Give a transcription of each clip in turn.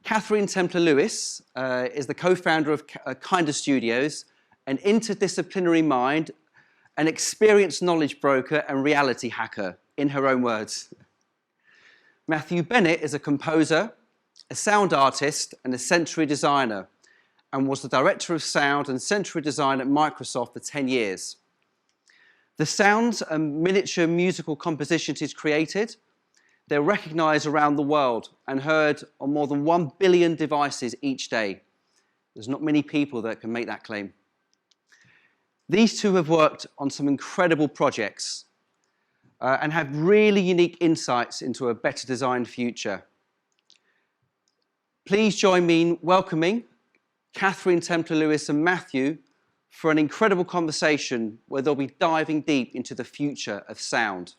Katherine Templar is the co-founder of Kinder Studios, an interdisciplinary mind, an experienced knowledge broker and reality hacker, in her own words. Matthew Bennett is a composer, a sound artist, and a sensory designer, and was the director of sound and sensory design at Microsoft for 10 years. The sounds and miniature musical compositions he's created, they're recognized around the world and heard on more than 1 billion devices each day. There's not many people that can make that claim. These two have worked on some incredible projects and have really unique insights into a better designed future. Please join me in welcoming Katherine Templar and Matthew for an incredible conversation where they'll be diving deep into the future of sound.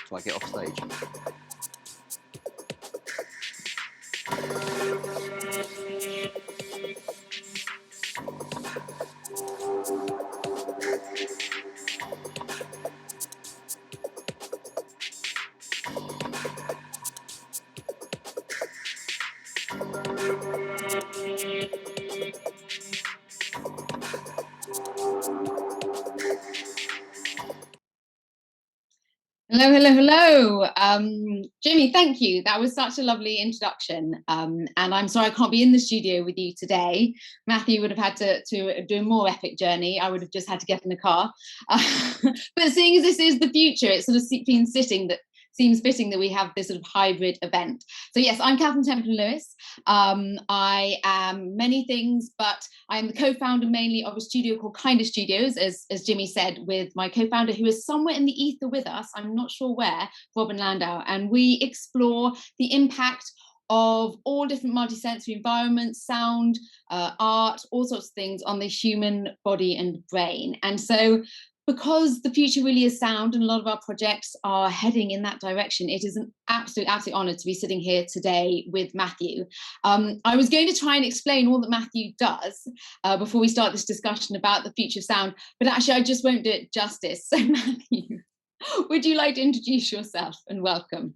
So I get off stage. Hello, hello, hello. Jimmy, thank you. That was such a lovely introduction. And I'm sorry I can't be in the studio with you today. Matthew would have had to do a more epic journey. I would have just had to get in the car. But seeing as this is the future, it sort of seems fitting that we have this sort of hybrid event. So yes, I'm Katherine Templar-Lewis. I am many things, but I'm the co-founder mainly of a studio called Kinder Studios, as Jimmy said, with my co-founder who is somewhere in the ether with us, I'm not sure where, Robin Landau, and we explore the impact of all different multisensory environments, sound, art, all sorts of things on the human body and brain. And so because the future really is sound and a lot of our projects are heading in that direction, it is an absolute honor to be sitting here today with Matthew. I was going to try and explain all that Matthew does before we start this discussion about the future of sound, but actually I just won't do it justice. So Matthew, would you like to introduce yourself and welcome?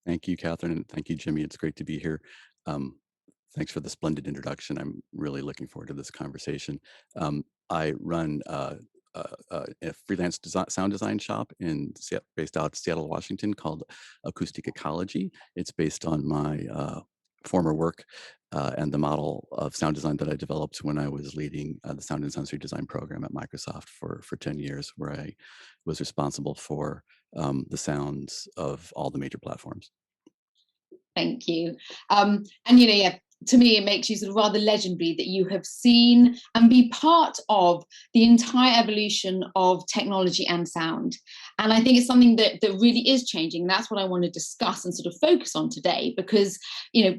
Thank you, Katherine, and thank you, Jimmy. It's great to be here. Thanks for the splendid introduction. I'm really looking forward to this conversation. I run a freelance sound design shop based out of Seattle, Washington, called Acoustic Ecology. It's based on my former work and the model of sound design that I developed when I was leading the sound and sensory design program at Microsoft for 10 years, where I was responsible for the sounds of all the major platforms. Thank you. And yeah, to me, it makes you sort of rather legendary that you have seen and be part of the entire evolution of technology and sound. And I think it's something that really is changing. That's what I want to discuss and sort of focus on today, because,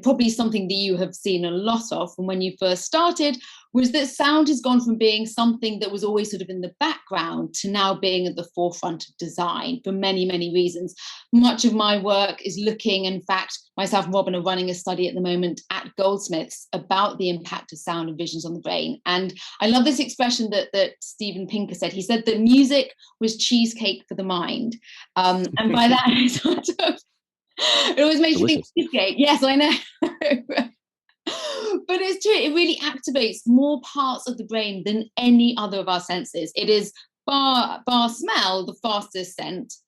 probably something that you have seen a lot of from when you first started was that sound has gone from being something that was always sort of in the background to now being at the forefront of design for many, many reasons. Much of my work is looking, in fact, myself and Robin are running a study at the moment at Goldsmiths about the impact of sound and visions on the brain. And I love this expression that Steven Pinker said. He said that music was cheesecake for the mind. And by that, it always makes you think cheesecake. Yes, I know. But it's true, it really activates more parts of the brain than any other of our senses. It is bar smell, the fastest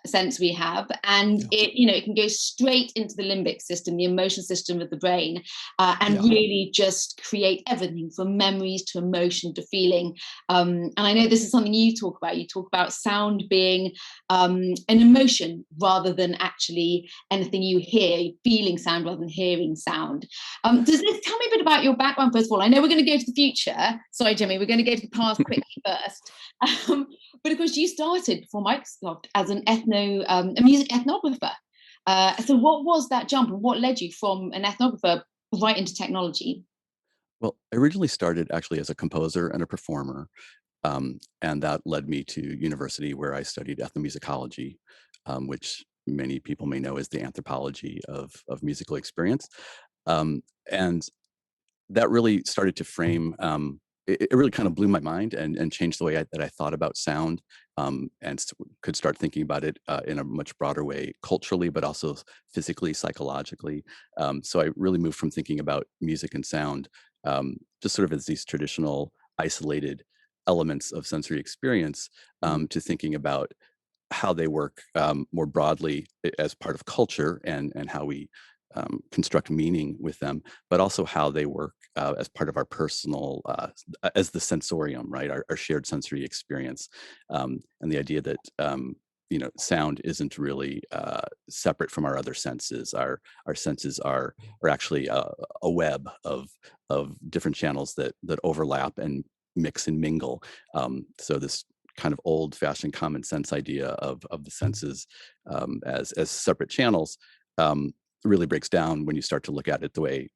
sense we have, and it can go straight into the limbic system, the emotion system of the brain, and really just create everything from memories to emotion to feeling. And I know this is something you talk about. You talk about sound being an emotion rather than actually anything you hear, feeling sound rather than hearing sound. Tell me a bit about your background first of all. I know we're going to go to the future. Sorry, Jimmy, we're going to go to the past quickly first. But of course, you started before Microsoft as a music ethnographer. So what was that jump and what led you from an ethnographer right into technology? Well, I originally started actually as a composer and a performer. And that led me to university where I studied ethnomusicology, which many people may know as the anthropology of musical experience. And that really started to frame, it really kind of blew my mind and changed the way that I thought about sound, and could start thinking about it in a much broader way, culturally, but also physically, psychologically. So I really moved from thinking about music and sound just sort of as these traditional isolated elements of sensory experience, to thinking about how they work more broadly as part of culture, and how we construct meaning with them, but also how they work as part of our personal, as the sensorium, right? Our shared sensory experience, and the idea that sound isn't really separate from our other senses. Our senses are actually a web of different channels that overlap and mix and mingle. So this kind of old-fashioned common sense idea of the senses as separate channels really breaks down when you start to look at it the way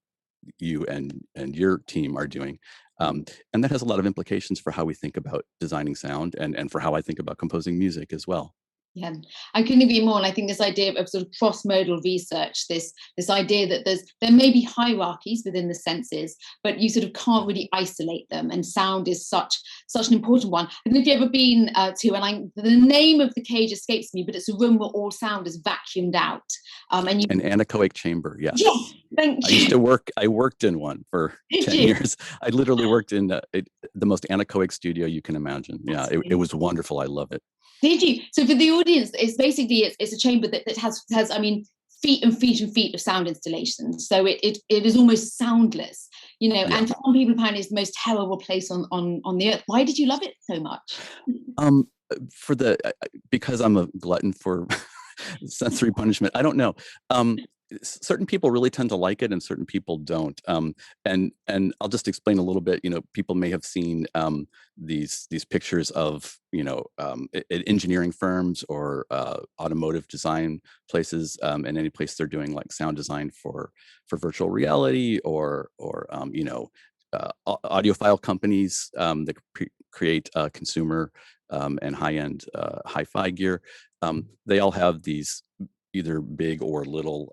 you and your team are doing. And that has a lot of implications for how we think about designing sound, and for how I think about composing music as well. Yeah, I couldn't agree more. And I think this idea of sort of cross-modal research, this idea that there may be hierarchies within the senses, but you sort of can't really isolate them. And sound is such an important one. I don't know if you've ever been to, and the name of the cage escapes me, but it's a room where all sound is vacuumed out. And an anechoic chamber, yes. Yes, thank you. I used to work. I worked in one for 10 years. I literally worked in the most anechoic studio you can imagine. Yeah, it was wonderful. I love it. Did you? So for the audience, it's basically it's a chamber that has I mean, feet and feet and feet of sound installations. So it is almost soundless, Yeah. And for some people, apparently, it's the most terrible place on the earth. Why did you love it so much? Because I'm a glutton for sensory punishment. I don't know. Certain people really tend to like it, and certain people don't. And I'll just explain a little bit. People may have seen these pictures of engineering firms or automotive design places, and any place they're doing like sound design for virtual reality, or audiophile companies that create consumer and high-end hi-fi gear. They all have these either big or little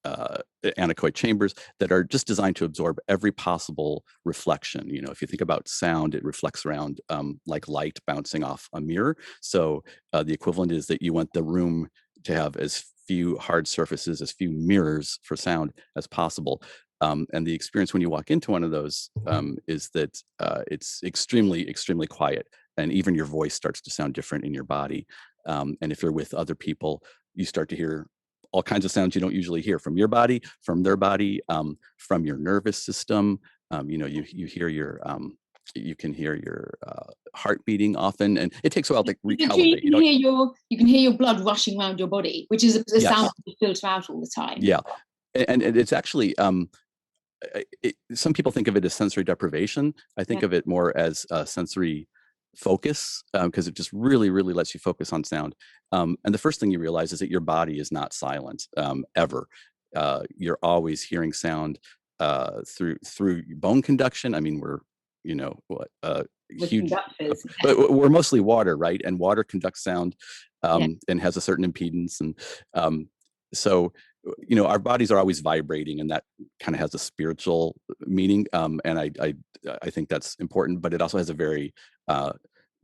anechoic chambers that are just designed to absorb every possible reflection. If you think about sound, it reflects around like light bouncing off a mirror. So the equivalent is that you want the room to have as few hard surfaces, as few mirrors for sound as possible. And the experience when you walk into one of those is that it's extremely, extremely quiet. And even your voice starts to sound different in your body. And if you're with other people, you start to hear all kinds of sounds you don't usually hear from your body, from their body, from your nervous system. You hear you can hear your heart beating often, and it takes a while to recalibrate. You can hear your blood rushing around your body, which is a sound that you filter out all the time. Yeah, and it's actually some people think of it as sensory deprivation. I think of it more as sensory focus, because it just really, really lets you focus on sound. And the first thing you realize is that your body is not silent ever. You're always hearing sound through bone conduction. I mean, we're huge, but we're mostly water, right? And water conducts sound and has a certain impedance, and so our bodies are always vibrating, and that kind of has a spiritual meaning. And I think that's important, but it also has a very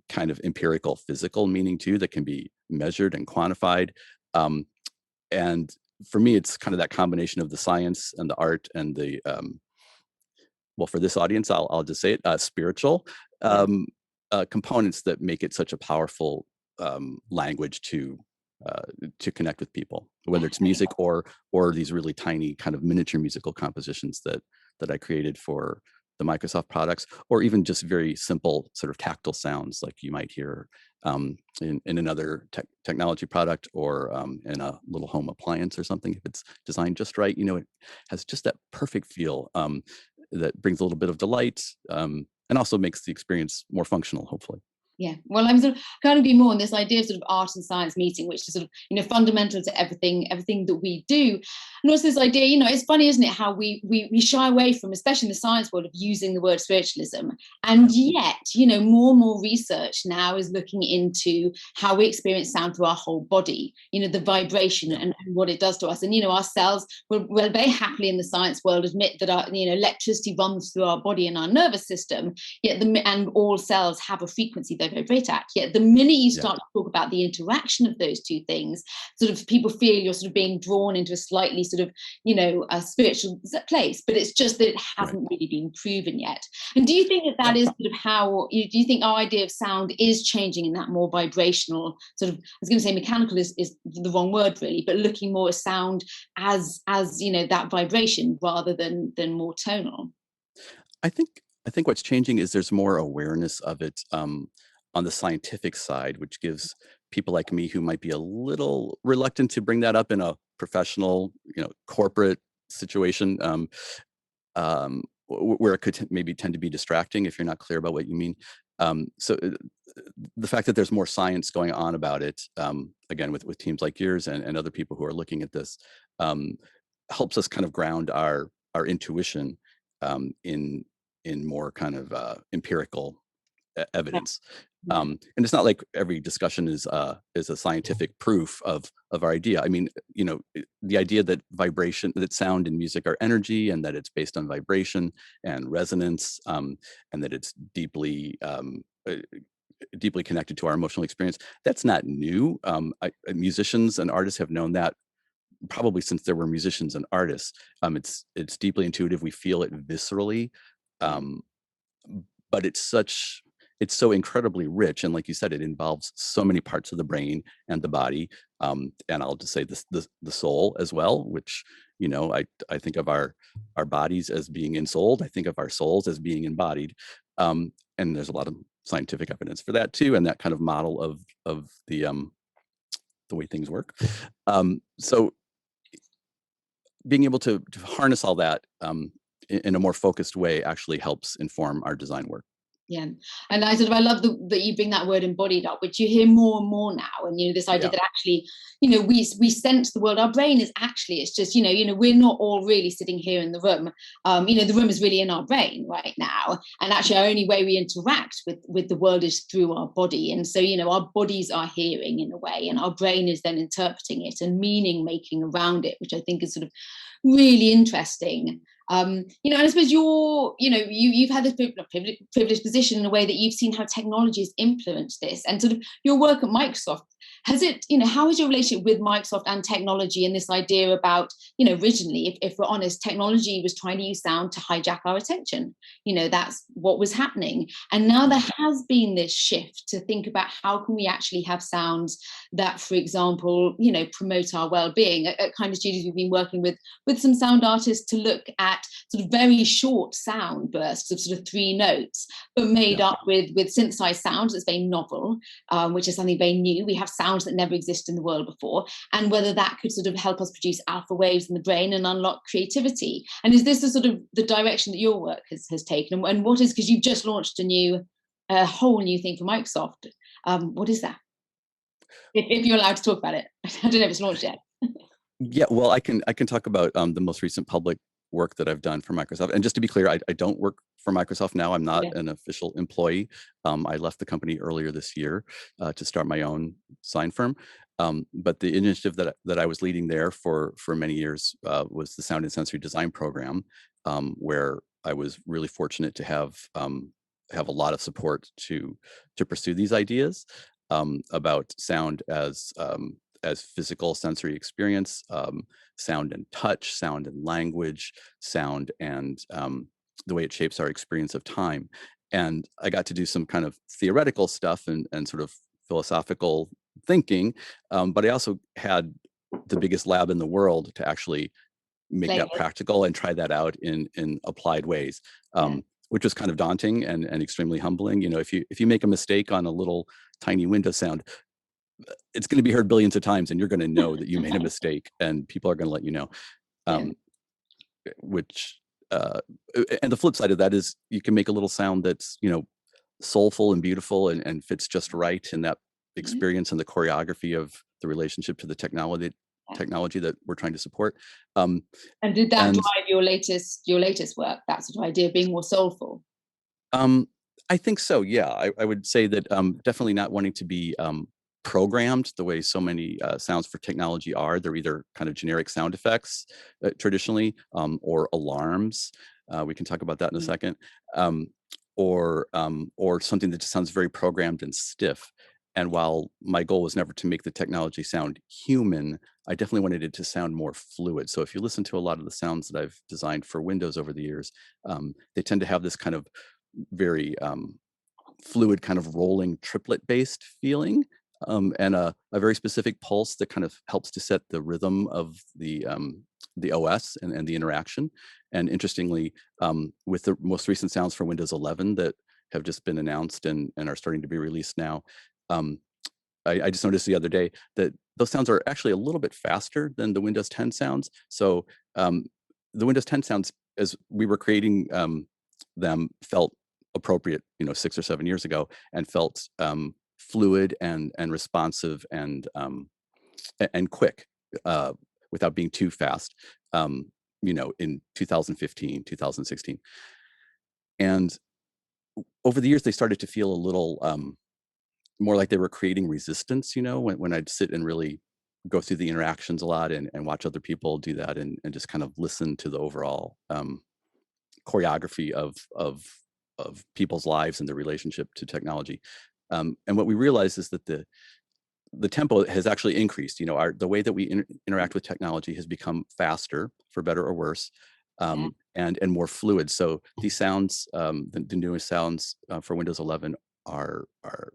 kind of empirical physical meaning too, that can be measured and quantified. And for me, it's kind of that combination of the science and the art and the well, for this audience, I'll just say it, spiritual components that make it such a powerful language to connect with people, whether it's music or these really tiny kind of miniature musical compositions that I created for the Microsoft products, or even just very simple sort of tactile sounds like you might hear in another technology product, or in a little home appliance or something. If it's designed just right, it has just that perfect feel that brings a little bit of delight, and also makes the experience more functional, hopefully. Yeah, well, I'm sort of kind of be more on this idea of sort of art and science meeting, which is sort of, you know, fundamental to everything that we do. And also this idea, you know, it's funny, isn't it, how we shy away from, especially in the science world, of using the word spiritualism. And yet, you know, more and more research now is looking into how we experience sound through our whole body, you know, the vibration and what it does to us. And, you know, our cells will very happily in the science world admit that our, you know, electricity runs through our body and our nervous system, yet and all cells have a frequency they vibrate at. Yet the minute you start to talk about the interaction of those two things, sort of people feel you're sort of being drawn into a slightly sort of, you know, a spiritual place, but it's just that it hasn't really been proven yet. And do you think that that is sort of how, do you think our idea of sound is changing in that more vibrational sort of, I was going to say mechanical is the wrong word really, but looking more at sound as you know, that vibration rather than more tonal? I think what's changing is there's more awareness of it on the scientific side, which gives people like me who might be a little reluctant to bring that up in a professional, you know, corporate situation, where it could maybe tend to be distracting if you're not clear about what you mean. So the fact that there's more science going on about it, again, with teams like yours and other people who are looking at this, helps us kind of ground our intuition in more kind of empirical evidence. And it's not like every discussion is a scientific proof of our idea. I mean, you know, the idea that that sound and music are energy, and that it's based on vibration and resonance, and that it's deeply deeply connected to our emotional experience. That's not new. Musicians and artists have known that probably since there were musicians and artists. It's deeply intuitive. We feel it viscerally. Um, but it's so incredibly rich, and like you said, it involves so many parts of the brain and the body, and I'll just say this, the soul as well, which, you know, I think of our bodies as being ensouled. I think of our souls as being embodied, and there's a lot of scientific evidence for that too, and that kind of model of the way things work. So being able to harness all that in a more focused way actually helps inform our design work. Yeah, and I love that you bring that word embodied up, which you hear more and more now. And, you know, this idea that actually, you know, we sense the world. Our brain is actually, it's just, you know, we're not all really sitting here in the room. You know, the room is really in our brain right now. And actually our only way we interact with the world is through our body. And so, you know, our bodies are hearing in a way, and our brain is then interpreting it and meaning making around it, which I think is sort of really interesting. You know, and I suppose you've had this privileged position in a way that you've seen how technology has influenced this, and sort of your work at Microsoft. Has it, you know, how is your relationship with Microsoft and technology, and this idea about, you know, originally, if we're honest, technology was trying to use sound to hijack our attention. You know, that's what was happening. And now there has been this shift to think about how can we actually have sounds that, for example, you know, promote our well-being. At Kind of Studios, we've been working with some sound artists to look at sort of very short sound bursts of sort of 3 notes, but made up with synthesized sounds that's very novel, which is something very new. We have sounds that never existed in the world before, and whether that could sort of help us produce alpha waves in the brain and unlock creativity. And is this the sort of the direction that your work has taken? And what is, because you've just launched a whole new thing for Microsoft. What is that? If you're allowed to talk about it. I don't know if it's launched yet. Yeah, well, I can talk about the most recent public work that I've done for Microsoft. And just to be clear, I don't work for Microsoft now. I'm not an official employee. I left the company earlier this year to start my own sign firm. But the initiative that I was leading there for many years was the Sound and Sensory Design Program, where I was really fortunate to have a lot of support to pursue these ideas about sound as physical sensory experience, sound and touch, sound and language, sound and the way it shapes our experience of time. And I got to do some kind of theoretical stuff and sort of philosophical thinking, but I also had the biggest lab in the world to actually make that practical and try that out in applied ways, which was kind of daunting and extremely humbling. You know, if you make a mistake on a little tiny window sound, it's going to be heard billions of times, and you're going to know that you made a mistake, and people are going to let you know. Which and the flip side of that is you can make a little sound that's, you know, soulful and beautiful and fits just right in that experience and the choreography of the relationship to the technology that we're trying to support. And did that and drive your latest work, that sort of idea of being more soulful? I think so. Yeah, I would say that definitely not wanting to be programmed the way so many sounds for technology are. They're either kind of generic sound effects traditionally, or alarms. We can talk about that in a second, or something that just sounds very programmed and stiff. And while my goal was never to make the technology sound human, I definitely wanted it to sound more fluid. So if you listen to a lot of the sounds that I've designed for Windows over the years, they tend to have this kind of very fluid, kind of rolling triplet based feeling, and a very specific pulse that kind of helps to set the rhythm of the OS and the interaction. And interestingly, with the most recent sounds for Windows 11 that have just been announced and are starting to be released now, I just noticed the other day that those sounds are actually a little bit faster than the Windows 10 sounds. So the Windows 10 sounds, as we were creating them, felt appropriate, 6 or 7 years ago, and felt fluid and responsive and quick, without being too fast. In 2015, 2016, and over the years they started to feel a little more like they were creating resistance. When I'd sit and really go through the interactions a lot and watch other people do that and just kind of listen to the overall choreography of people's lives and their relationship to technology. And what we realize is that the tempo has actually increased. The way that we interact with technology has become faster, for better or worse, and more fluid. So these sounds, the newest sounds for Windows 11 are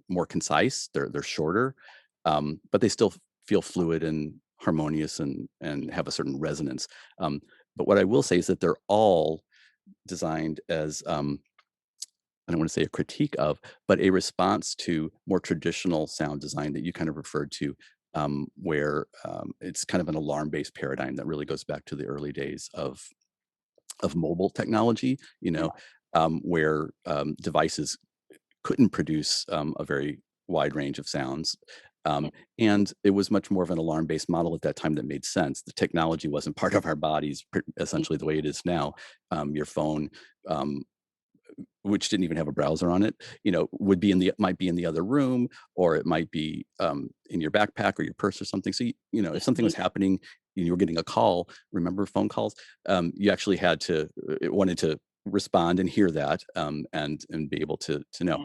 more concise. They're shorter, but they still feel fluid and harmonious and have a certain resonance. But what I will say is that they're all designed as I don't want to say a critique of, but a response to more traditional sound design that you kind of referred to, where it's kind of an alarm-based paradigm that really goes back to the early days of mobile technology, where devices couldn't produce a very wide range of sounds. And it was much more of an alarm-based model at that time that made sense. The technology wasn't part of our bodies, essentially the way it is now. Your phone, which didn't even have a browser on it, might be in the other room, or it might be in your backpack or your purse or something. So, if something was happening and you were getting a call, remember phone calls, you actually wanted to respond and hear that, and be able to know.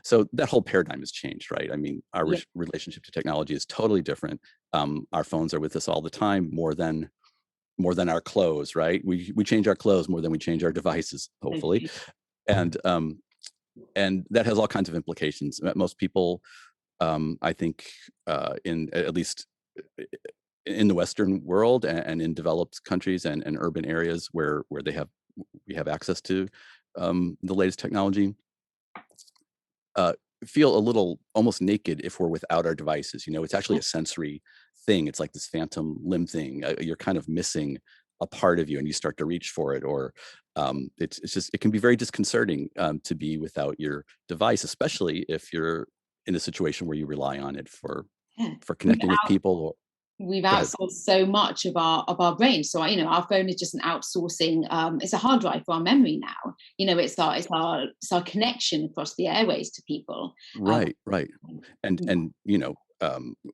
So that whole paradigm has changed, right? I mean, our relationship to technology is totally different. Our phones are with us all the time, more than our clothes, right? We change our clothes more than we change our devices, hopefully. And that has all kinds of implications. Most people, I think, at least in the Western world and in developed countries and urban areas where we have access to the latest technology, feel a little almost naked if we're without our devices. It's actually a sensory thing. It's like this phantom limb thing. You're kind of missing a part of you, and you start to reach for it, or it can be very disconcerting to be without your device, especially if you're in a situation where you rely on it for connecting with people. We've outsourced so much of our brain. So our phone is just an outsourcing. It's a hard drive for our memory now. It's our connection across the airways to people. Right. And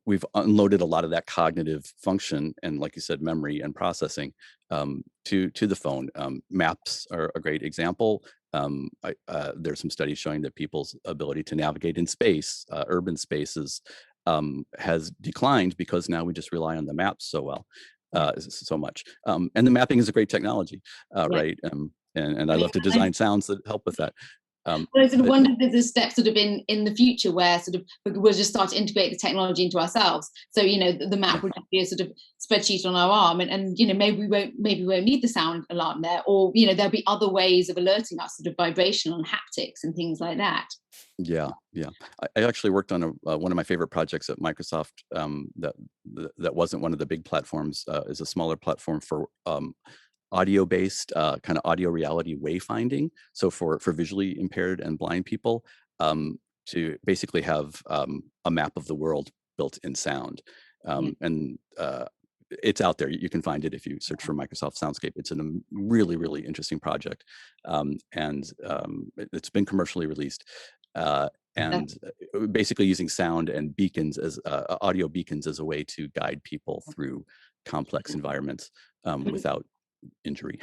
we've unloaded a lot of that cognitive function and, like you said, memory and processing to the phone. Maps are a great example. There's some studies showing that people's ability to navigate in space, urban spaces, has declined because now we just rely on the maps so much. And the mapping is a great technology, right? And I love to design sounds that help with that. I sort of wonder if there's a step sort of in the future where sort of we'll just start to integrate the technology into ourselves. So the map would be a sort of spreadsheet on our arm, and maybe we won't need the sound alarm there, or there'll be other ways of alerting us, sort of vibrational and haptics and things like that. Yeah. I actually worked on one of my favorite projects at Microsoft that wasn't one of the big platforms. Is a smaller platform for audio-based kind of audio reality wayfinding. So for visually impaired and blind people, to basically have a map of the world built in sound. And it's out there. You can find it if you search for Microsoft Soundscape. It's a really, really interesting project. It's been commercially released. And basically using sound and beacons as audio beacons as a way to guide people through complex environments without injury.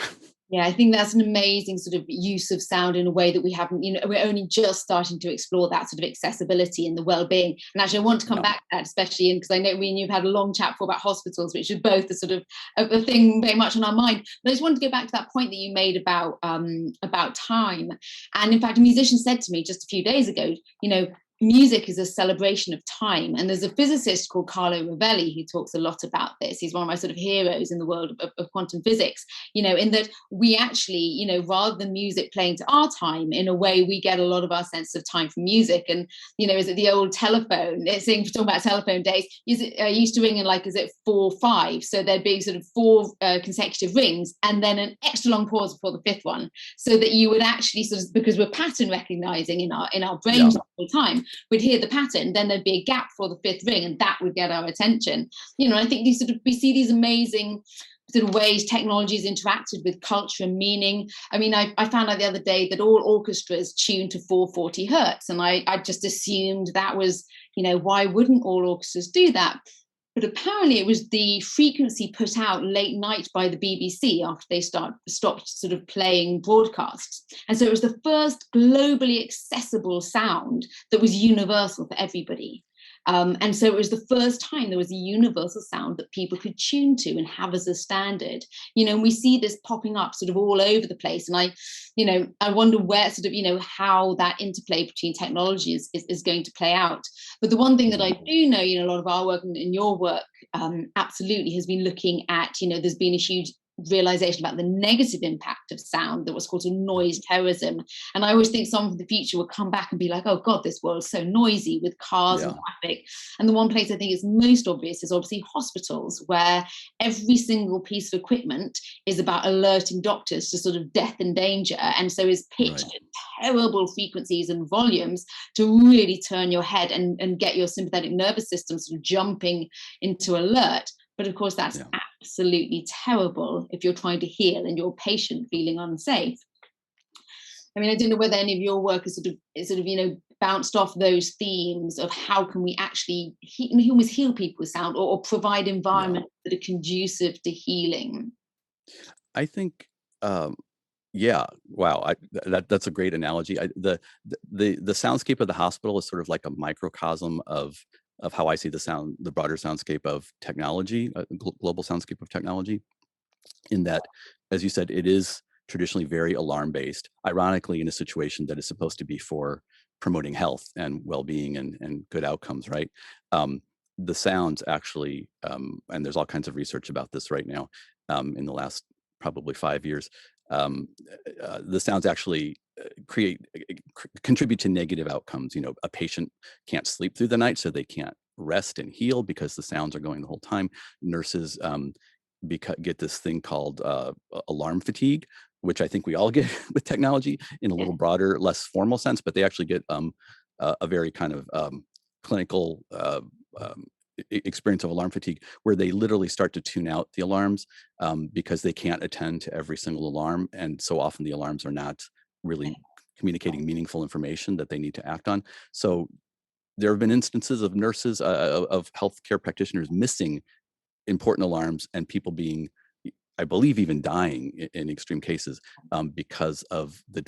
Yeah, I think that's an amazing sort of use of sound in a way that we haven't, we're only just starting to explore that sort of accessibility and the well-being. And actually, I want to come back to that, especially because I know we and you've had a long chat before about hospitals, which is both the sort of a thing very much on our mind. But I just wanted to go back to that point that you made about time. And in fact, a musician said to me just a few days ago, music is a celebration of time. And there's a physicist called Carlo Rovelli who talks a lot about this. He's one of my sort of heroes in the world of quantum physics, in that we actually, rather than music playing to our time, in a way, we get a lot of our sense of time from music. And, is it the old telephone? Talking about telephone days, used to ring in 4/5. So there'd be sort of 4 consecutive rings and then an extra long pause before the 5th one. So that you would actually sort of, because we're pattern recognizing in our brains all the time, we'd hear the pattern, then there'd be a gap for the 5th ring, and that would get our attention. I think we see these amazing sort of ways technology has interacted with culture and meaning. I mean, I found out the other day that all orchestras tune to 440 hertz, and I just assumed that was, why wouldn't all orchestras do that? But apparently it was the frequency put out late night by the BBC after they stopped sort of playing broadcasts. And so it was the first globally accessible sound that was universal for everybody. And so it was the first time there was a universal sound that people could tune to and have as a standard, and we see this popping up sort of all over the place. And I wonder where sort of, how that interplay between technology is going to play out. But the one thing that I do know, a lot of our work and your work absolutely has been looking at, there's been a huge realization about the negative impact of sound that was called noise terrorism. And I always think someone from the future will come back and be like, oh God, this world's so noisy with cars and traffic. And the one place I think is most obvious is obviously hospitals, where every single piece of equipment is about alerting doctors to sort of death and danger, and so is pitched at terrible frequencies and volumes to really turn your head and get your sympathetic nervous system sort of jumping into alert. But of course, that's absolutely terrible if you're trying to heal and your patient feeling unsafe. I mean, I don't know whether any of your work is sort of bounced off those themes of how can we actually almost heal people with sound, or provide environments that are conducive to healing. I think, wow, that's a great analogy. The soundscape of the hospital is sort of like a microcosm of how I see the broader soundscape of technology, global soundscape of technology, in that, as you said, it is traditionally very alarm-based, ironically in a situation that is supposed to be for promoting health and well-being and good outcomes, right? The sounds actually, and there's all kinds of research about this right now, in the last probably 5 years, the sounds actually contribute to negative outcomes. A patient can't sleep through the night, so they can't rest and heal because the sounds are going the whole time. Nurses get this thing called alarm fatigue, which I think we all get with technology in a little broader, less formal sense, but they actually get a very kind of clinical experience of alarm fatigue, where they literally start to tune out the alarms because they can't attend to every single alarm. And so often the alarms are not really communicating meaningful information that they need to act on. So there have been instances of nurses, of healthcare practitioners missing important alarms, and people being, I believe, even dying in extreme cases because of the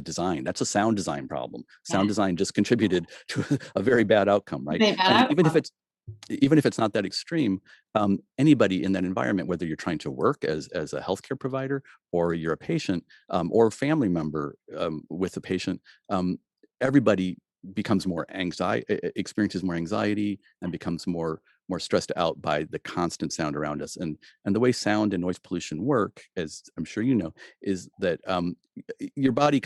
design. That's a sound design problem. Sound design just contributed to a very bad outcome, right? And even if it's not that extreme, anybody in that environment, whether you're trying to work as a healthcare provider, or you're a patient, or a family member with a patient, everybody becomes experiences more anxiety and becomes more stressed out by the constant sound around us. And the way sound and noise pollution work, as I'm sure you know, is that your body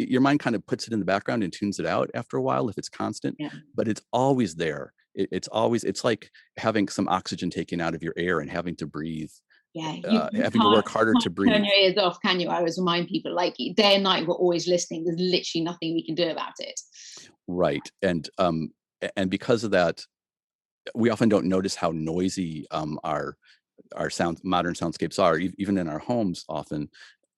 your mind kind of puts it in the background and tunes it out after a while if it's constant, but it's always there. It's like having some oxygen taken out of your air and having to breathe Yeah, you having to work harder to can't breathe. turn your ears off, can you? I always remind people, like, day and night, we're always listening. There's literally nothing we can do about it. Right. And because of that, we often don't notice how noisy our modern soundscapes are, even in our homes often,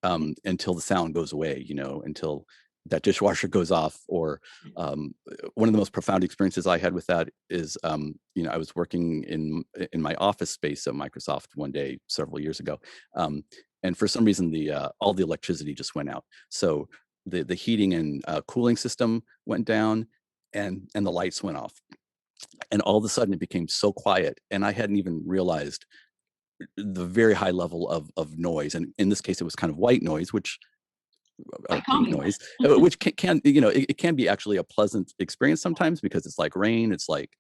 until the sound goes away, until that dishwasher goes off. Or one of the most profound experiences I had with that is, I was working in my office space at Microsoft one day several years ago, and for some reason all the electricity just went out. So the heating and cooling system went down, and the lights went off, and all of a sudden it became so quiet, and I hadn't even realized the very high level of noise. And in this case, it was kind of white noise, which I pink can't. noise, which can it can be actually a pleasant experience sometimes, because it's like rain, it's like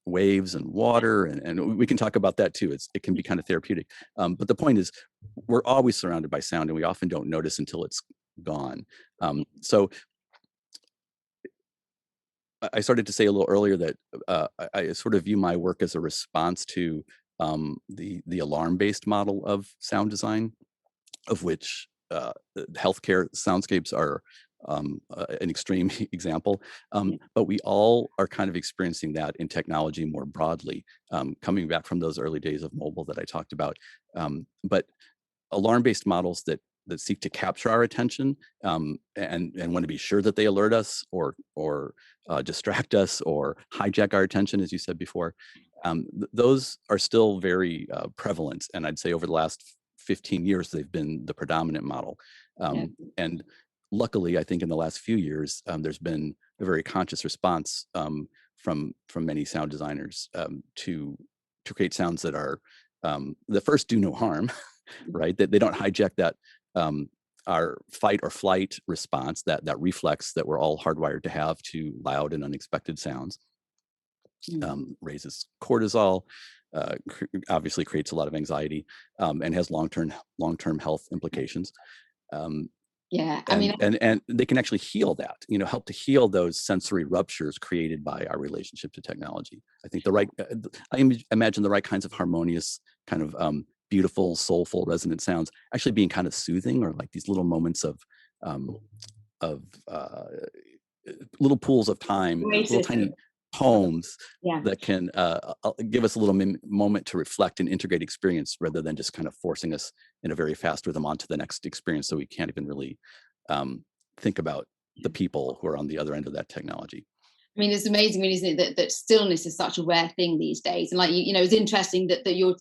waves and water, and we can talk about that too. It can be kind of therapeutic. But the point is, we're always surrounded by sound, and we often don't notice until it's gone. So I started to say a little earlier that I sort of view my work as a response to the alarm-based model of sound design, of which healthcare soundscapes are an extreme example. But we all are kind of experiencing that in technology more broadly, coming back from those early days of mobile that I talked about. But alarm-based models that seek to capture our attention, and want to be sure that they alert us or distract us or hijack our attention, as you said before. Those are still very prevalent, and I'd say over the last 15 years they've been the predominant model. And luckily, I think in the last few years there's been a very conscious response from many sound designers to create sounds that are that first do no harm, right? That they don't hijack that our fight or flight response, that reflex that we're all hardwired to have to loud and unexpected sounds. Raises cortisol, obviously creates a lot of anxiety, and has long-term health implications. Yeah, I mean, and they can actually heal that, help to heal those sensory ruptures created by our relationship to technology. I think I imagine the right kinds of harmonious, kind of beautiful, soulful, resonant sounds actually being kind of soothing, or like these little moments of little pools of time, little tiny poems that can give us a little moment to reflect and integrate experience, rather than just kind of forcing us in a very fast rhythm onto the next experience, so we can't even really think about the people who are on the other end of that technology. I mean, it's amazing, isn't it, that stillness is such a rare thing these days. And like, it's interesting that your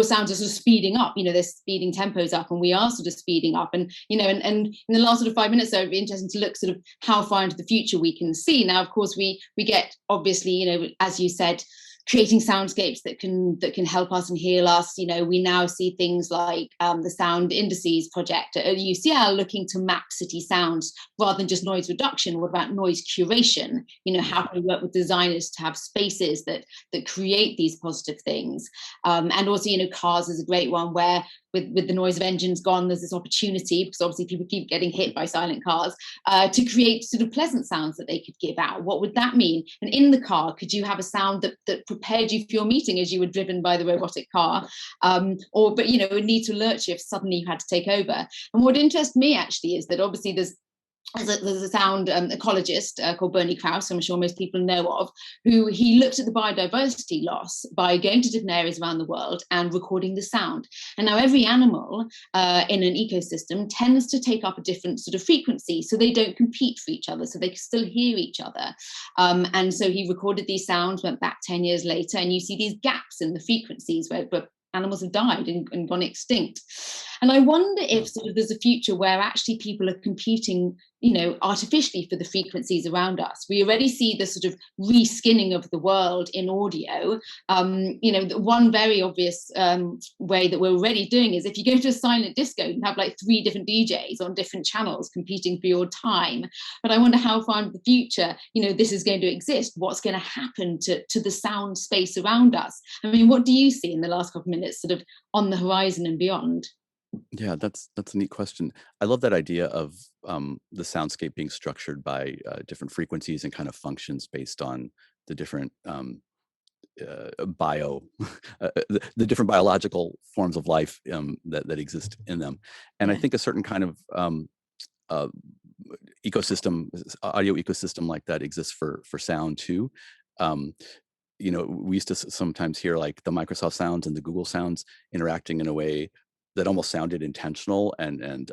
sounds are sort of speeding up, they're speeding tempos up, and we are sort of speeding up. And, and in the last sort of 5 minutes, so it'd be interesting to look sort of how far into the future we can see. Now, of course, we get, obviously, as you said, creating soundscapes that can help us and heal us. We now see things like the Sound Indices project at UCL looking to map city sounds rather than just noise reduction. What about noise curation? How can we work with designers to have spaces that create these positive things? And also, cars is a great one, where with the noise of engines gone, there's this opportunity, because obviously people keep getting hit by silent cars, to create sort of pleasant sounds that they could give out. What would that mean? And in the car, could you have a sound that prepared you for your meeting as you were driven by the robotic car? But it would need to alert you if suddenly you had to take over. And what interests me actually is that obviously there's a sound ecologist called Bernie Krause, I'm sure most people know of, who he looked at the biodiversity loss by going to different areas around the world and recording the sound. And now every animal in an ecosystem tends to take up a different sort of frequency, so they don't compete for each other, so they can still hear each other. And so he recorded these sounds, went back 10 years later, and you see these gaps in the frequencies where animals have died and gone extinct. And I wonder if sort of there's a future where actually people are competing, artificially for the frequencies around us. We already see the sort of reskinning of the world in audio. One very obvious way that we're already doing is if you go to a silent disco, you have like 3 different DJs on different channels competing for your time. But I wonder how far into the future, this is going to exist. What's going to happen to the sound space around us? I mean, what do you see in the last couple of minutes sort of on the horizon and beyond? Yeah, that's a neat question. I love that idea of the soundscape being structured by different frequencies and kind of functions based on the different bio, the different biological forms of life that exist in them. And I think a certain kind of ecosystem, audio ecosystem like that exists for sound too. You know, we used to sometimes hear like the Microsoft sounds and the Google sounds interacting in a way that almost sounded intentional and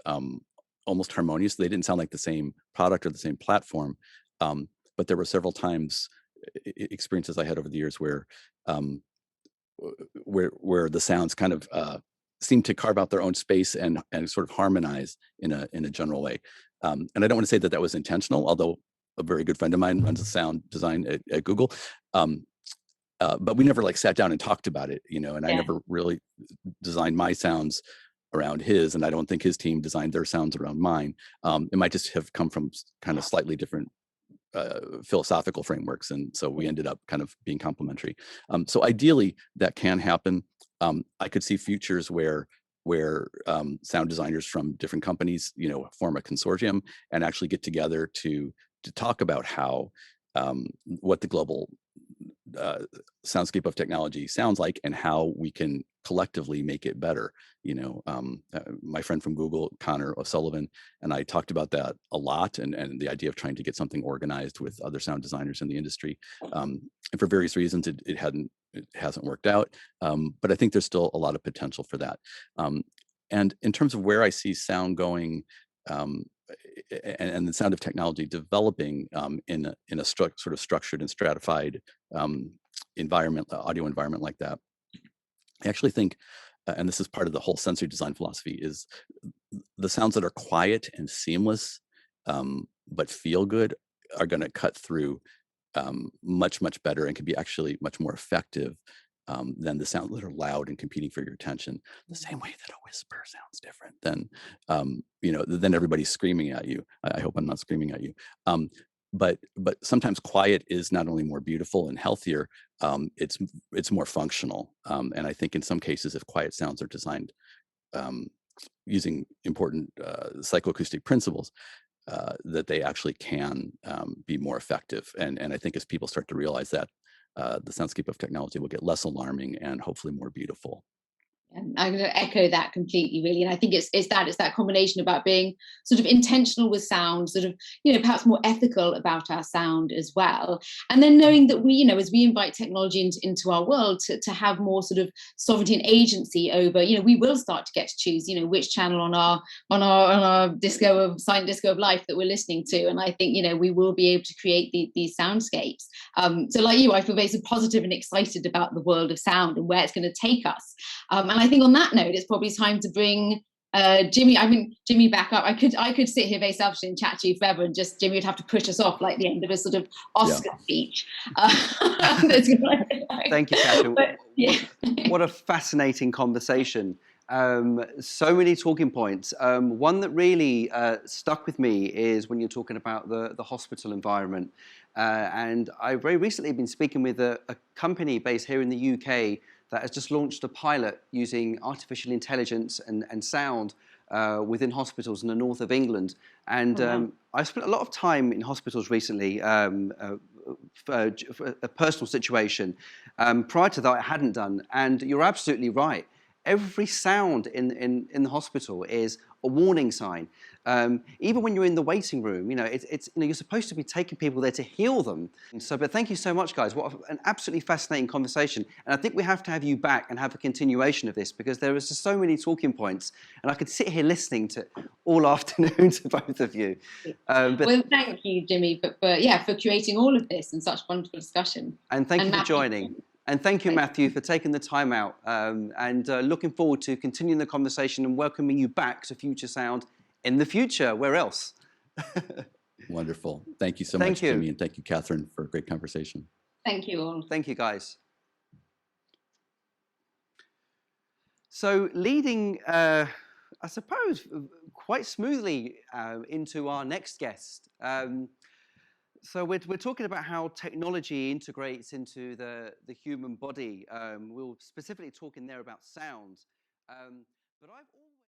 almost harmonious. They didn't sound like the same product or the same platform, but there were several times experiences I had over the years where the sounds kind of seem to carve out their own space and sort of harmonize in a general way. And I don't want to say that that was intentional, although a very good friend of mine runs a sound design at Google. But we never like sat down and talked about it, you know, and I never really designed my sounds around his, and I don't think his team designed their sounds around mine. It might just have come from kind of slightly different philosophical frameworks, and so we ended up kind of being complementary. So ideally, that can happen. I could see futures where sound designers from different companies, you know, form a consortium and actually get together to talk about how what the global soundscape of technology sounds like and how we can collectively make it better. You know, my friend from Google, Connor O'Sullivan, and I talked about that a lot, and the idea of trying to get something organized with other sound designers in the industry. And for various reasons, it hasn't worked out. But I think there's still a lot of potential for that. And in terms of where I see sound going, and the sound of technology developing in a sort of structured and stratified environment, audio environment like that, I actually think, and this is part of the whole sensory design philosophy, is the sounds that are quiet and seamless, but feel good, are going to cut through much better and can be actually much more effective than the sounds that are loud and competing for your attention. The same way that a whisper sounds different than you know, than everybody's screaming at you. I hope I'm not screaming at you. But sometimes quiet is not only more beautiful and healthier, it's more functional. And I think in some cases, if quiet sounds are designed using important psychoacoustic principles, that they actually can be more effective. And I think as people start to realize that, the soundscape of technology will get less alarming and hopefully more beautiful. And I'm going to echo that completely, really. And I think it's that combination about being sort of intentional with sound, sort of, you know, perhaps more ethical about our sound as well. And then knowing that we, you know, as we invite technology into our world to have more sort of sovereignty and agency over, you know, we will start to get to choose, you know, which channel on our disco of silent disco of life that we're listening to. And I think, you know, we will be able to create these soundscapes. So like you, I feel very positive and excited about the world of sound and where it's going to take us. And I think on that note, it's probably time to bring Jimmy back up. I could sit here very selfishly and chat to you forever, and just Jimmy would have to push us off like the end of a sort of Oscar speech. Thank you, Katherine. But, yeah. What a fascinating conversation. So many talking points. One that really stuck with me is when you're talking about the hospital environment. And I very recently been speaking with a company based here in the UK that has just launched a pilot using artificial intelligence and sound within hospitals in the north of England. And I spent a lot of time in hospitals recently for a personal situation. Prior to that, I hadn't done. And you're absolutely right. Every sound in the hospital is a warning sign. Even when you're in the waiting room, you know, it's you know, you're supposed to be taking people there to heal them. So, but thank you so much, guys. What an absolutely fascinating conversation. And I think we have to have you back and have a continuation of this, because there was just so many talking points, and I could sit here listening to all afternoon to both of you. Well, thank you, Jimmy, for creating all of this and such wonderful discussion. And thank you for joining. And thank you, Matthew, for taking the time out, and looking forward to continuing the conversation and welcoming you back to FutureSound in the future. Where else? Wonderful. Thank you so much, Jimmy, and thank you, Katherine, for a great conversation. Thank you all. Thank you, guys. So leading, I suppose, quite smoothly into our next guest. So we're talking about how technology integrates into the human body. We'll specifically talk in there about sound. But I've always